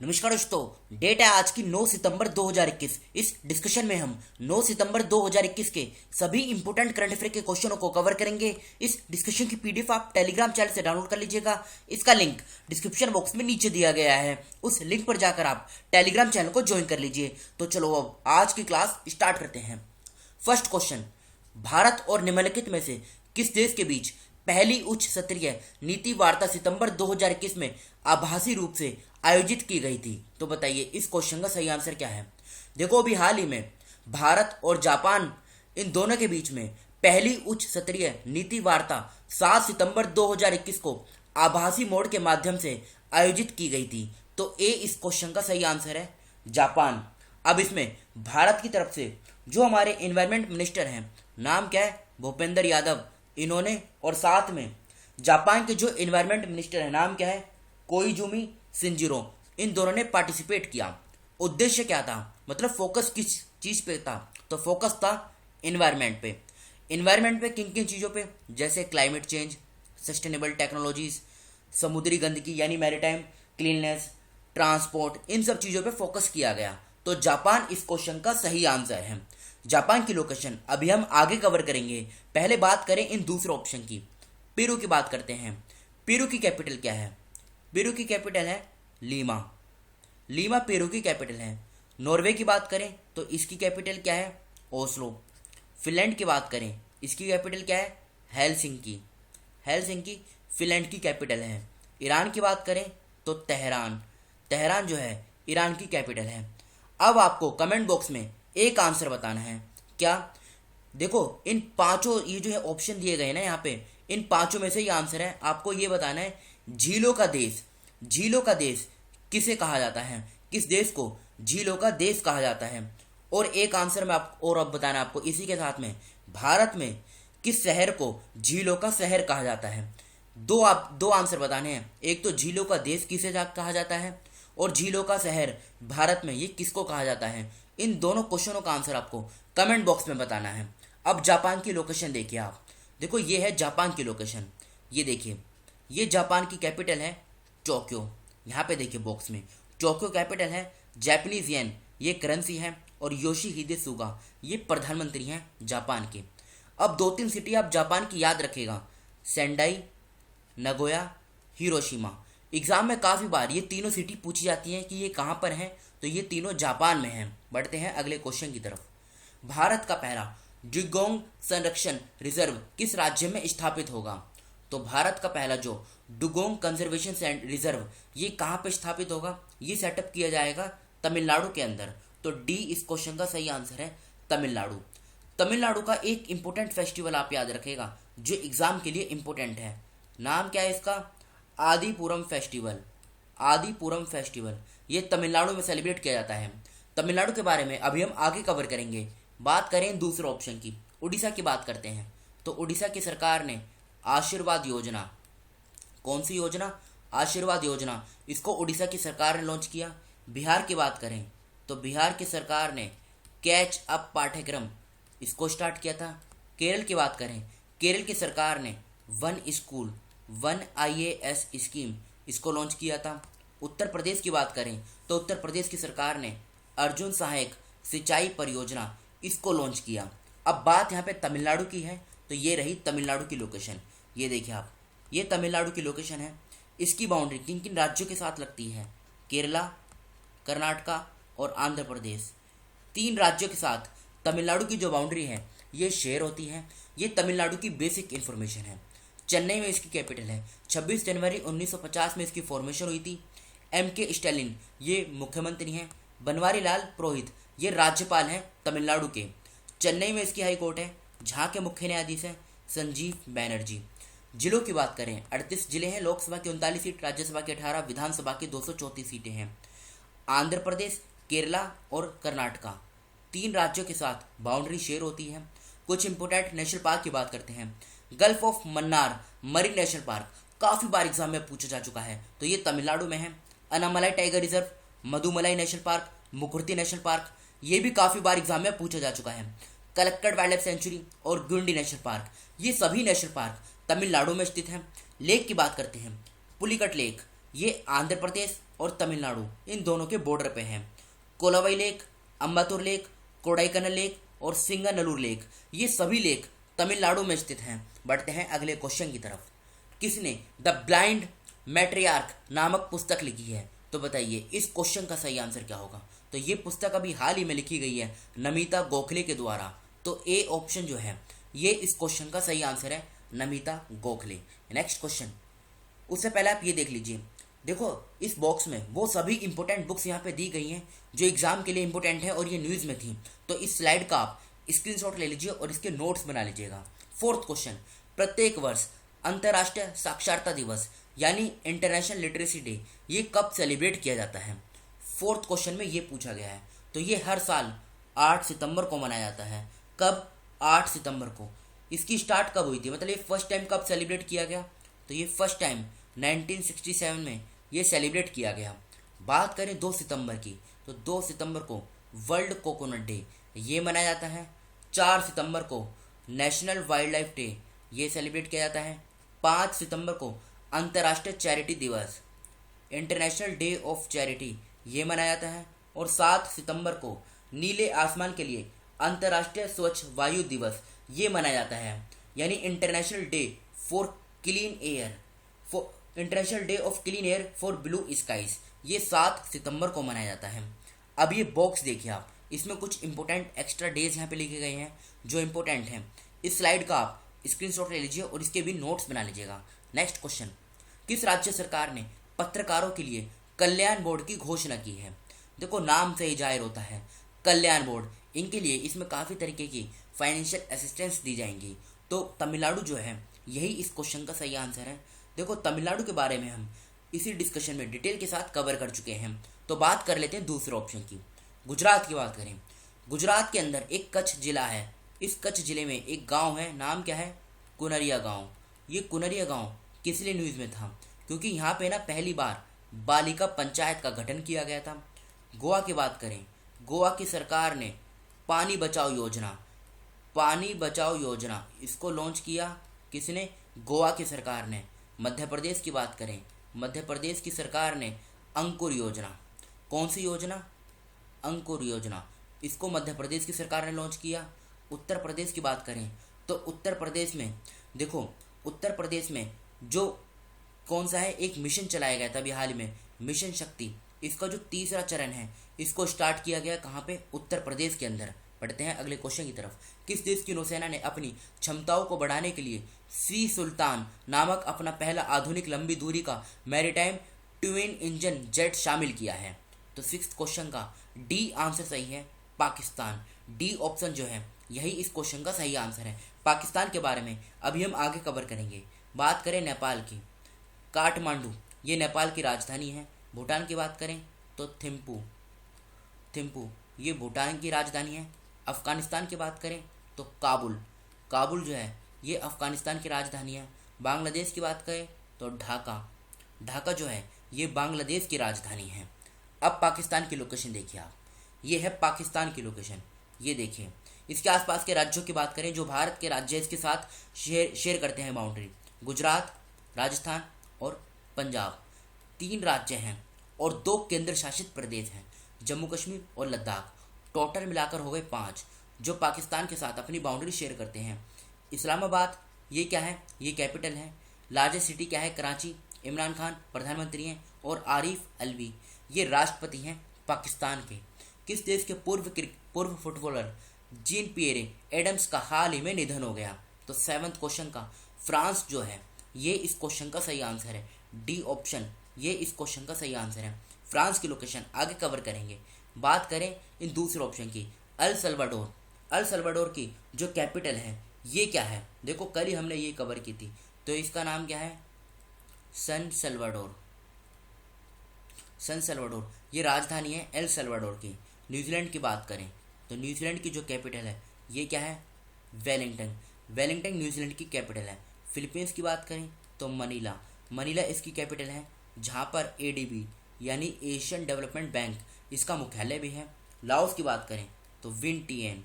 नमस्कार दोस्तों, डेट है आज की 9 सितंबर 2021। इस डिस्कशन में हम 9 सितंबर 2021 के सभी इंपोर्टेंट करंट अफेयर के क्वेश्चनों को कवर करेंगे। इस डिस्कशन की पीडीएफ आप टेलीग्राम चैनल से डाउनलोड कर लीजिएगा। इसका लिंक डिस्क्रिप्शन बॉक्स में नीचे दिया गया है, उस लिंक पर जाकर आप टेलीग्राम चैनल को ज्वाइन कर लीजिए। तो चलो अब आज की क्लास स्टार्ट करते हैं। फर्स्ट क्वेश्चन, भारत और निम्नलिखित में से किस देश के बीच पहली उच्च स्तरीय नीति वार्ता सितंबर 2021 में आभासी रूप से आयोजित की गई थी? तो बताइए इस क्वेश्चन का सही आंसर क्या है। देखो, अभी हाल ही में भारत और जापान इन दोनों के बीच में पहली उच्च स्तरीय नीति वार्ता 7 सितंबर 2021 को आभासी मोड के माध्यम से आयोजित की गई थी। तो ए इस क्वेश्चन का सही आंसर है, जापान। अब इसमें भारत की तरफ से जो हमारे एनवायरमेंट मिनिस्टर हैं, नाम क्या है, भूपेंद्र यादव, इन्होंने, और साथ में जापान के जो एनवायरमेंट मिनिस्टर है, नाम क्या है, कोइजुमी शिंजिरो, इन दोनों ने पार्टिसिपेट किया। उद्देश्य क्या था, मतलब फोकस किस चीज पे था? तो फोकस था एनवायरमेंट पे। एनवायरमेंट पे किन किन चीज़ों पे? जैसे क्लाइमेट चेंज, सस्टेनेबल टेक्नोलॉजीज, समुद्री गंदगी यानी मैरीटाइम क्लीननेस, ट्रांसपोर्ट, इन सब चीज़ों पे फोकस किया गया। तो जापान इस क्वेश्चन का सही आंसर है। जापान की लोकेशन अभी हम आगे कवर करेंगे। पहले बात करें इन दूसरे ऑप्शन की, पेरू की बात करते हैं। पेरू की कैपिटल क्या है? पेरू की कैपिटल है लीमा। लीमा पेरू की कैपिटल है। नॉर्वे की बात करें तो इसकी कैपिटल क्या है? ओस्लो। फिनलैंड की बात करें, इसकी कैपिटल क्या है? हेलसिंकी। हेलसिंकी फिनलैंड की कैपिटल है। ईरान की बात करें तो तेहरान। तेहरान जो है ईरान की कैपिटल है। अब आपको कमेंट बॉक्स में एक आंसर बताना है। क्या? देखो, इन पांचों ये जो है ऑप्शन दिए गए ना यहाँ पे, इन पांचों में से ये आंसर है। आपको ये बताना है झीलों का देश, झीलों का देश किसे कहा जाता है? किस देश को झीलों का देश कहा जाता है? और एक आंसर में आप और अब बताना है आपको इसी के साथ में, भारत में किस शहर को झीलों का शहर कहा जाता है? दो आंसर बताने हैं। एक तो झीलों का देश कहा जाता है, और झीलों का शहर भारत में ये किसको कहा जाता है? इन दोनों क्वेश्चनों का आंसर आपको कमेंट बॉक्स में बताना है। अब जापान की लोकेशन देखिए आप। देखो, ये है जापान की लोकेशन। ये देखिए, ये जापान की कैपिटल है टोक्यो। यहाँ पे देखिए बॉक्स में, टोक्यो कैपिटल है। जापानीज येन ये करेंसी है, और योशिहिदे सुगा ये प्रधानमंत्री हैं जापान के। अब दो तीन सिटी आप जापान की याद रखेगा, सेंडाई, नगोया, हिरोशिमा। एग्जाम में काफ़ी बार ये तीनों सिटी पूछी जाती हैं कि ये कहाँ पर हैं, तो ये तीनों जापान में हैं। बढ़ते हैं अगले क्वेश्चन की तरफ। भारत का पहला डुगोंग संरक्षण रिजर्व किस राज्य में स्थापित होगा? तो भारत का पहला जो डुगोंग कंजर्वेशन रिजर्व ये कहाँ पर स्थापित होगा? ये सेटअप किया जाएगा तमिलनाडु के अंदर। तो डी इस क्वेश्चन का सही आंसर है, तमिलनाडु। तमिलनाडु का एक इंपॉर्टेंट फेस्टिवल आप याद रखेगा जो एग्जाम के लिए इंपॉर्टेंट है। नाम क्या है इसका? आदिपुरम फेस्टिवल। आदिपुरम फेस्टिवल ये तमिलनाडु में सेलिब्रेट किया जाता है। तमिलनाडु के बारे में अभी हम आगे कवर करेंगे। बात करें दूसरे ऑप्शन की, उड़ीसा की बात करते हैं। तो उड़ीसा की सरकार ने आशीर्वाद योजना, कौन सी योजना? आशीर्वाद योजना, इसको उड़ीसा की सरकार ने लॉन्च किया। बिहार की बात करें तो बिहार की सरकार ने कैच अप पाठ्यक्रम इसको स्टार्ट किया था। केरल की बात करें, केरल की सरकार ने one school, one IAS scheme इसको लॉन्च किया था। उत्तर प्रदेश की बात करें तो उत्तर प्रदेश की सरकार ने अर्जुन सहायक सिंचाई परियोजना इसको लॉन्च किया। अब बात यहाँ पे तमिलनाडु की है, तो ये रही तमिलनाडु की लोकेशन। ये देखिए आप, ये तमिलनाडु की लोकेशन है। इसकी बाउंड्री किन किन राज्यों के साथ लगती है? केरला, कर्नाटका और आंध्र प्रदेश। तीन राज्यों के साथ तमिलनाडु की जो बाउंड्री है ये शेयर होती है। ये तमिलनाडु की बेसिक इन्फॉर्मेशन है। चेन्नई में इसकी कैपिटल है। 26 जनवरी 1950 में इसकी फॉर्मेशन हुई थी। एम.के. स्टालिन ये मुख्यमंत्री हैं। बनवारी लाल पुरोहित ये राज्यपाल हैं तमिलनाडु के। चेन्नई में इसकी हाई कोर्ट है, जहाँ के मुख्य न्यायाधीश हैं संजीव बैनर्जी। जिलों की बात करें, 38 जिले हैं। लोकसभा की 39 सीट, राज्यसभा की 18, विधानसभा की 234 सीटें हैं। आंध्र प्रदेश, केरला और कर्नाटका तीन राज्यों के साथ बाउंड्री शेयर होती है। कुछ इंपोर्टेंट नेशनल पार्क की बात करते हैं। Gulf of Mannar marine national park काफ़ी बार एग्जाम में पूछा जा चुका है, तो ये तमिलनाडु में है। Anamalai tiger reserve, Mudumalai national park, Mukurthi national park ये भी काफ़ी बार एग्जाम में पूछा जा चुका है। कलक्कड़ वाइल्ड लाइफ सेंचुरी और गुंडी नेशनल पार्क ये सभी नेशनल पार्क तमिलनाडु में स्थित हैं। लेक की बात करते हैं, पुलिकट लेक ये आंध्र प्रदेश और तमिलनाडु इन दोनों के बॉर्डर पे हैं। कोलावाई लेक, अम्बातूर लेक, कोडाईकनाल लेक और सिंगानल्लूर लेक, ये सभी लेक तमिलनाडु में स्थित हैं। बढ़ते हैं अगले क्वेश्चन की तरफ। किसने द ब्लाइंड मैट्रियार्क नामक पुस्तक लिखी है? तो बताइए इस क्वेश्चन का सही आंसर क्या होगा। तो ये पुस्तक अभी हाल ही में लिखी गई है नमिता गोखले के द्वारा। तो ए ऑप्शन जो है ये इस क्वेश्चन का सही आंसर है, नमिता गोखले। नेक्स्ट क्वेश्चन, उससे पहले आप ये देख लीजिए। देखो इस बॉक्स में वो सभी इंपॉर्टेंट बुक्स यहाँ पे दी गई हैं जो एग्जाम के लिए इंपॉर्टेंट है और ये न्यूज़ में थी। तो इस स्लाइड का आप स्क्रीनशॉट ले लीजिए और इसके नोट्स बना लीजिएगा। फोर्थ क्वेश्चन, प्रत्येक वर्ष अंतर्राष्ट्रीय साक्षरता दिवस यानी इंटरनेशनल लिटरेसी डे ये कब सेलिब्रेट किया जाता है? फोर्थ क्वेश्चन में ये पूछा गया है। तो ये हर साल 8 सितंबर को मनाया जाता है। कब? 8 सितंबर को। इसकी स्टार्ट कब हुई थी, मतलब ये फर्स्ट टाइम कब सेलिब्रेट किया गया? तो ये फर्स्ट टाइम 1967 में ये सेलिब्रेट किया गया। बात करें 2 सितंबर की, तो 2 सितंबर को वर्ल्ड कोकोनट डे ये मनाया जाता है। 4 सितंबर को नेशनल वाइल्ड लाइफ डे ये सेलिब्रेट किया जाता है। 5 सितंबर को अंतर्राष्ट्रीय चैरिटी दिवस इंटरनेशनल डे ऑफ चैरिटी ये मनाया जाता है। और 7 सितंबर को नीले आसमान के लिए अंतर्राष्ट्रीय स्वच्छ वायु दिवस ये मनाया जाता है, यानी international day for clean air international day of clean air for blue skies ये 7 सितंबर को मनाया जाता है। अब ये बॉक्स देखिए आप, इसमें कुछ इंपॉर्टेंट एक्स्ट्रा डेज यहाँ पे लिखे गए हैं जो इंपॉर्टेंट हैं। इस स्लाइड का आप स्क्रीनशॉट ले लीजिए और इसके भी नोट्स बना लीजिएगा। नेक्स्ट क्वेश्चन, किस राज्य सरकार ने पत्रकारों के लिए कल्याण बोर्ड की घोषणा की है? देखो नाम से ही जाहिर होता है कल्याण बोर्ड, इनके लिए इसमें काफ़ी तरीके की फाइनेंशियल असिस्टेंस दी जाएंगी। तो तमिलनाडु जो है यही इस क्वेश्चन का सही आंसर है। देखो तमिलनाडु के बारे में हम इसी डिस्कशन में डिटेल के साथ कवर कर चुके हैं। तो बात कर लेते हैं दूसरे ऑप्शन की। गुजरात की बात करें, गुजरात के अंदर एक कच्छ जिला है। इस कच्छ जिले में एक गांव है, नाम क्या है? कुनरिया गांव। ये कुनरिया गांव किस लिए न्यूज़ में था? क्योंकि यहाँ पे ना पहली बार बालिका पंचायत का गठन किया गया था। गोवा की बात करें, गोवा की सरकार ने पानी बचाओ योजना इसको लॉन्च किया। किसने? गोवा की सरकार ने। मध्य प्रदेश की बात करें, मध्य प्रदेश की सरकार ने अंकुर योजना, कौन सी योजना? अंकुर योजना, इसको मध्य प्रदेश की सरकार ने लॉन्च किया। उत्तर प्रदेश की बात करें तो उत्तर प्रदेश में देखो, उत्तर प्रदेश में जो कौन सा है, एक मिशन चलाया गया था अभी हाल में, मिशन शक्ति। इसका जो तीसरा चरण है इसको स्टार्ट किया गया कहाँ पे? उत्तर प्रदेश के अंदर। बढ़ते हैं अगले क्वेश्चन की तरफ। किस देश की नौसेना ने अपनी क्षमताओं को बढ़ाने के लिए सी सुल्तान नामक अपना पहला आधुनिक लंबी दूरी का मैरीटाइम ट्विन इंजन जेट शामिल किया है? तो 6th क्वेश्चन का डी आंसर सही है, पाकिस्तान। डी ऑप्शन जो है यही इस क्वेश्चन का सही आंसर है। पाकिस्तान के बारे में अभी हम आगे कवर करेंगे। बात करें नेपाल की, काठमांडू ये नेपाल की राजधानी है। भूटान की बात करें तो थिम्पू ये भूटान की राजधानी है। अफ़गानिस्तान की बात करें तो काबुल जो है ये अफ़गानिस्तान की राजधानी है। बांग्लादेश की बात करें तो ढाका जो है ये बांग्लादेश की राजधानी है। अब पाकिस्तान की लोकेशन देखिए आप, ये है पाकिस्तान की लोकेशन। ये देखिए इसके आसपास के राज्यों की बात करें जो भारत के राज्य इसके साथ शेयर करते हैं बाउंड्री, गुजरात, राजस्थान और पंजाब 3 राज्य हैं और 2 केंद्र शासित प्रदेश हैं, जम्मू कश्मीर और लद्दाख। टोटल मिलाकर हो गए 5 जो पाकिस्तान के साथ अपनी बाउंड्री शेयर करते हैं। इस्लामाबाद ये क्या है? ये कैपिटल है। लार्जेस्ट सिटी क्या है? कराची। इमरान खान प्रधानमंत्री हैं और आरिफ अलवी ये राष्ट्रपति हैं पाकिस्तान के। किस देश के पूर्व फुटबॉलर जीन पियरे एडम्स का हाल ही में निधन हो गया? तो 7th क्वेश्चन का फ्रांस जो है ये इस क्वेश्चन का सही आंसर है। डी ऑप्शन ये इस क्वेश्चन का सही आंसर है। फ्रांस की लोकेशन आगे कवर करेंगे। बात करें इन दूसरे ऑप्शन की, अल सल्वाडोर की जो कैपिटल है ये क्या है? देखो कल ही हमने ये कवर की थी, तो इसका नाम क्या है? सन सल्वाडोर ये राजधानी है एल सल्वाडोर की। न्यूजीलैंड की बात करें तो न्यूजीलैंड की जो कैपिटल है ये क्या है? वेलिंगटन न्यूजीलैंड की कैपिटल है। फिलीपींस की बात करें तो मनीला इसकी कैपिटल है, जहाँ पर ADB यानी एशियन डेवलपमेंट बैंक इसका मुख्यालय भी है। लाओस की बात करें तो विंटियान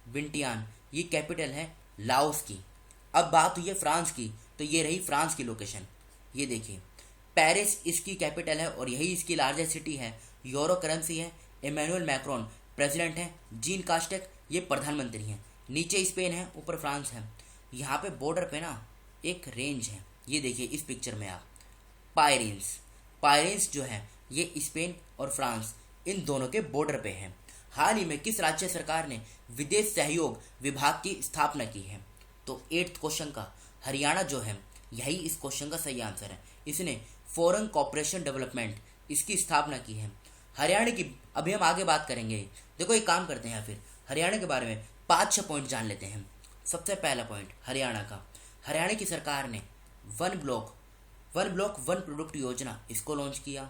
विंटियान ये कैपिटल है लाओस की। अब बात हुई है फ्रांस की, तो ये रही फ्रांस की लोकेशन। ये देखिए, पेरिस इसकी कैपिटल है और यही इसकी लार्जेस्ट सिटी है। यूरो करेंसी है। इमैनुअल मैक्रोन प्रेसिडेंट हैं। जीन कास्टेक ये प्रधानमंत्री हैं। नीचे स्पेन है, ऊपर फ्रांस है। यहाँ पे बॉर्डर पे ना एक रेंज है, ये देखिए इस पिक्चर में आप, पायरेन्स। पायरेन्स जो है ये स्पेन और फ्रांस इन दोनों के बॉर्डर पे है। हाल ही में किस राज्य सरकार ने विदेश सहयोग विभाग की स्थापना की है? तो 8th क्वेश्चन का हरियाणा जो है यही इस क्वेश्चन का सही आंसर है। इसने फॉरेन कॉपरेशन डेवलपमेंट इसकी स्थापना की है। हरियाणा की अभी हम आगे बात करेंगे। देखो एक काम करते हैं, फिर हरियाणा के बारे में 5-6 पॉइंट जान लेते हैं। सबसे पहला पॉइंट हरियाणा का, हरियाणा की सरकार ने वन ब्लॉक वन प्रोडक्ट योजना इसको लॉन्च किया।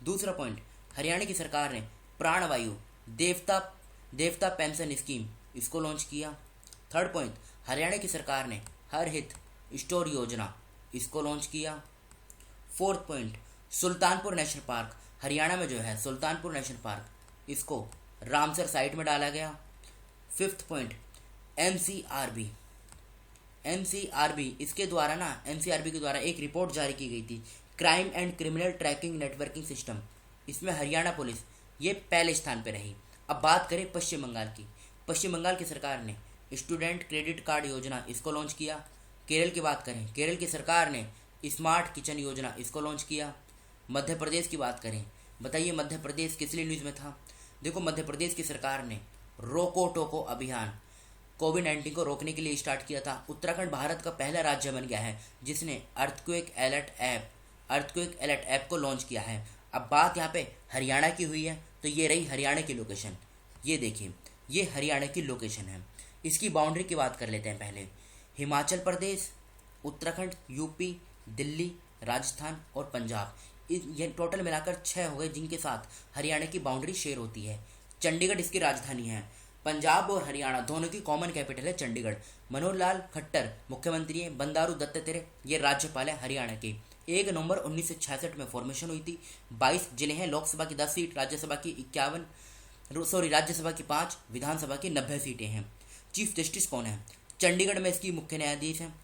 दूसरा पॉइंट, हरियाणा की सरकार ने प्राणवायु देवता पेंशन स्कीम इसको लॉन्च किया। थर्ड पॉइंट, हरियाणा की सरकार ने हर हित स्टोर योजना इसको लॉन्च किया। Fourth point, Sultanpur national park, Haryana में जो है सुल्तानपुर नेशनल पार्क इसको रामसर साइट में डाला गया। फिफ्थ पॉइंट, एनसीआरबी इसके द्वारा ना एनसीआरबी के द्वारा एक रिपोर्ट जारी की गई थी, crime and criminal tracking networking system. इसमें हरियाणा पुलिस ये पहले स्थान पर रही। अब बात करें पश्चिम बंगाल की। पश्चिम बंगाल की सरकार ने स्टूडेंट क्रेडिट कार्ड योजना इसको लॉन्च किया। केरल की बात करें, केरल की सरकार ने स्मार्ट किचन योजना इसको लॉन्च किया। मध्य प्रदेश की बात करें, बताइए मध्य प्रदेश किस लिए न्यूज़ में था? देखो मध्य प्रदेश की सरकार ने रोको टोको अभियान कोविड-19 को रोकने के लिए स्टार्ट किया था। उत्तराखंड भारत का पहला राज्य बन गया है जिसने अर्थक्वेक अलर्ट ऐप को लॉन्च किया है। अब बात यहाँ पे हरियाणा की हुई है, तो ये रही हरियाणा की लोकेशन। ये देखिए, ये हरियाणा की लोकेशन है। इसकी बाउंड्री की बात कर लेते हैं पहले। हिमाचल प्रदेश, उत्तराखंड, यूपी, दिल्ली, राजस्थान और पंजाब, ये टोटल मिलाकर 6 हो गए जिनके साथ हरियाणा की बाउंड्री शेयर होती है। चंडीगढ़ इसकी राजधानी है। पंजाब और हरियाणा दोनों की कॉमन कैपिटल है चंडीगढ़। मनोहर लाल खट्टर मुख्यमंत्री हैं। बंडारू दत्तात्रेय ये राज्यपाल है हरियाणा के। 1 नवंबर 1966 में फॉर्मेशन हुई थी। 22 जिले हैं। लोकसभा की 10 सीट, राज्यसभा की 5, विधानसभा की 90 सीटें हैं। चीफ जस्टिस कौन है? चंडीगढ़ में इसकी मुख्य न्यायाधीश हैं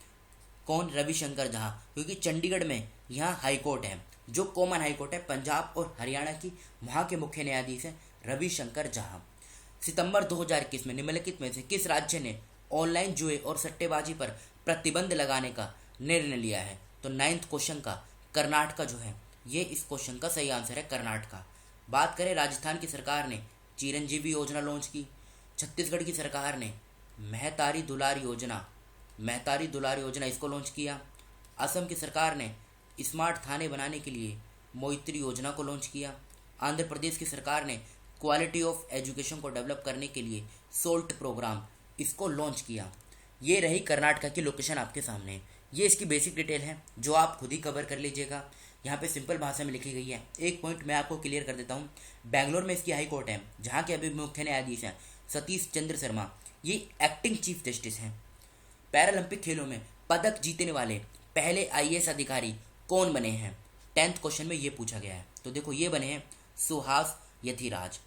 कौन? रविशंकर जहाँ, क्योंकि चंडीगढ़ में यहाँ हाईकोर्ट है जो कॉमन हाईकोर्ट है पंजाब और हरियाणा की, वहाँ के मुख्य न्यायाधीश हैं रविशंकर जहाँ। सितंबर 2021 में निम्नलिखित में से किस राज्य ने ऑनलाइन जुए और सट्टेबाजी पर प्रतिबंध लगाने का निर्णय लिया है? तो 9th क्वेश्चन का कर्नाटक जो है ये इस क्वेश्चन का सही आंसर है, कर्नाटक। बात करें राजस्थान की सरकार ने चिरंजीवी योजना लॉन्च की। छत्तीसगढ़ की सरकार ने महतारी दुलार योजना इसको लॉन्च किया। असम की सरकार ने स्मार्ट थाने बनाने के लिए मोइत्री योजना को लॉन्च किया। आंध्र प्रदेश की सरकार ने क्वालिटी ऑफ एजुकेशन को डेवलप करने के लिए सोल्ट प्रोग्राम इसको लॉन्च किया। ये रही कर्नाटक की लोकेशन आपके सामने। ये इसकी बेसिक डिटेल है जो आप खुद ही कवर कर लीजिएगा। यहाँ पे सिंपल भाषा में लिखी गई है। एक पॉइंट मैं आपको क्लियर कर देता हूँ। बेंगलोर में इसकी हाई कोर्ट है जहाँ के अभी मुख्य न्यायाधीश हैं सतीश चंद्र शर्मा, ये एक्टिंग चीफ जस्टिस हैं। पैरालंपिक खेलों में पदक जीतने वाले पहले आईएएस अधिकारी कौन बने हैं? 10th क्वेश्चन में ये पूछा गया है। तो देखो ये बने हैं सुहास यथिराज।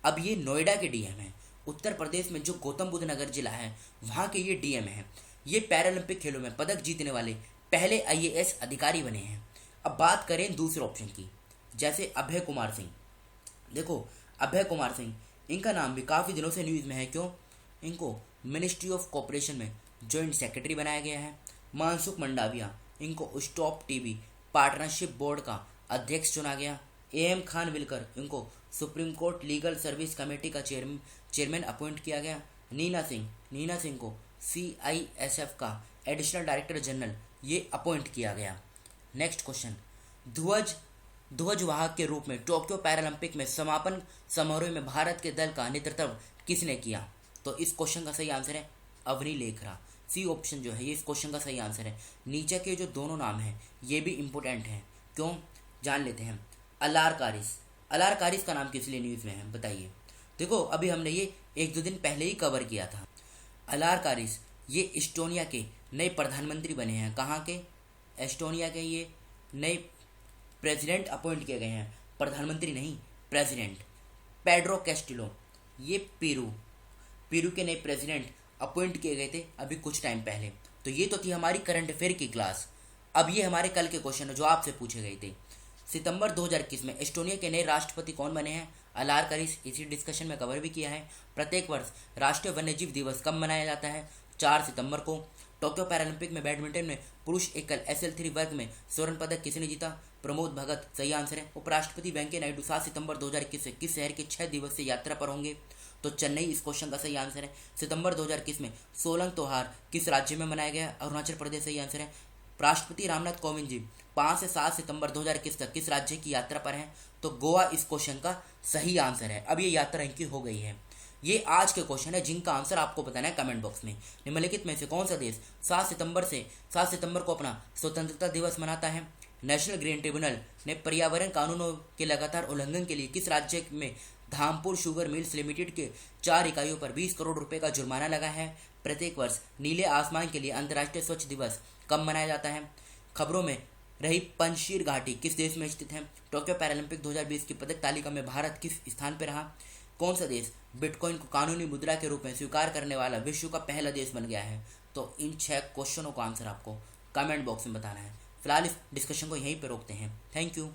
अब ये नोएडा के डीएम हैं। उत्तर प्रदेश में जो गौतम बुद्ध नगर जिला है वहाँ के ये डीएम हैं। ये पैरालंपिक खेलों में पदक जीतने वाले पहले आईएएस अधिकारी बने हैं। अब बात करें दूसरे ऑप्शन की, जैसे अभय कुमार सिंह। देखो अभय कुमार सिंह, इनका नाम भी काफ़ी दिनों से न्यूज़ में है। क्यों? इनको मिनिस्ट्री ऑफ कॉपरेशन में जॉइंट सेक्रेटरी बनाया गया है। मनसुख मंडाविया, इनको स्टॉप टीबी पार्टनरशिप बोर्ड का अध्यक्ष चुना गया। एएम खान विलकर, इनको supreme court legal service committee का चेयरमैन अपॉइंट किया गया। नीना सिंह को सीआईएसएफ का एडिशनल डायरेक्टर जनरल ये अपॉइंट किया गया। नेक्स्ट क्वेश्चन, ध्वजवाहक के रूप में टोक्यो पैरालंपिक में समापन समारोह में भारत के दल का नेतृत्व किसने किया? तो इस क्वेश्चन का सही आंसर है अवनी लेखरा। सी ऑप्शन जो है ये इस क्वेश्चन का सही आंसर है। नीचे के जो दोनों नाम हैं ये भी इम्पोर्टेंट हैं। क्यों? जान लेते हैं। अलार कारिस का नाम किस लिए न्यूज़ में है बताइए? देखो अभी हमने ये 1-2 दिन पहले ही कवर किया था। अलार कारिस ये एस्टोनिया के नए प्रधानमंत्री बने हैं। कहाँ के? एस्टोनिया के ये नए प्रेसिडेंट अपॉइंट किए गए हैं, प्रधानमंत्री नहीं, प्रेसिडेंट। पेड्रो कैस्टिलो ये पेरू के नए प्रेसिडेंट अपॉइंट किए गए थे अभी कुछ टाइम पहले। तो ये तो थी हमारी करंट अफेयर की क्लास। अब ये हमारे कल के क्वेश्चन है जो आपसे पूछे गए थे। सितंबर 2021 में एस्टोनिया के नए राष्ट्रपति कौन बने हैं? अलार करिस, इसी डिस्कशन में कवर भी किया है। प्रत्येक वर्ष राष्ट्रीय वन्यजीव दिवस कब मनाया जाता है? 4 सितंबर को। टोक्यो पैरालंपिक में बैडमिंटन में पुरुष एकल SL3 वर्ग में स्वर्ण पदक किसने जीता? प्रमोद भगत, सही आंसर है। उपराष्ट्रपति वेंकैया नायडू 7 सितंबर 2021 से किस शहर की 6 दिवसीय यात्रा पर होंगे? तो चेन्नई इस क्वेश्चन का सही आंसर है। सितंबर 2021 में सोलंग त्योहार किस राज्य में मनाया गया? अरुणाचल प्रदेश, सही आंसर है। राष्ट्रपति रामनाथ कोविंद जी 5 से 7 सितंबर 2021 तक किस राज्य की यात्रा पर हैं? तो गोवा इस क्वेश्चन का सही आंसर है। अब ये यात्रा इनकी हो गई है। ये आज के क्वेश्चन है जिनका आंसर आपको बताना है कमेंट बॉक्स में। निम्नलिखित में से कौन सा देश 7 सितंबर को अपना स्वतंत्रता दिवस मनाता है? नेशनल ग्रीन ट्रिब्यूनल ने पर्यावरण कानूनों के लगातार उल्लंघन के लिए किस राज्य में धामपुर शुगर मिल्स लिमिटेड के 4 इकाइयों पर 20 करोड़ रुपए का जुर्माना लगा है? प्रत्येक वर्ष नीले आसमान के लिए अंतर्राष्ट्रीय स्वच्छ दिवस कब मनाया जाता है? खबरों में रही पंजशीर घाटी किस देश में स्थित है? टोक्यो पैरालंपिक 2020 की पदक तालिका में भारत किस स्थान पर रहा? कौन सा देश बिटकॉइन को कानूनी मुद्रा के रूप में स्वीकार करने वाला विश्व का पहला देश बन गया है? तो इन 6 क्वेश्चनों का आंसर आपको कमेंट बॉक्स में बताना है। फिलहाल इस डिस्कशन को यहीं पर रोकते हैं। Thank you.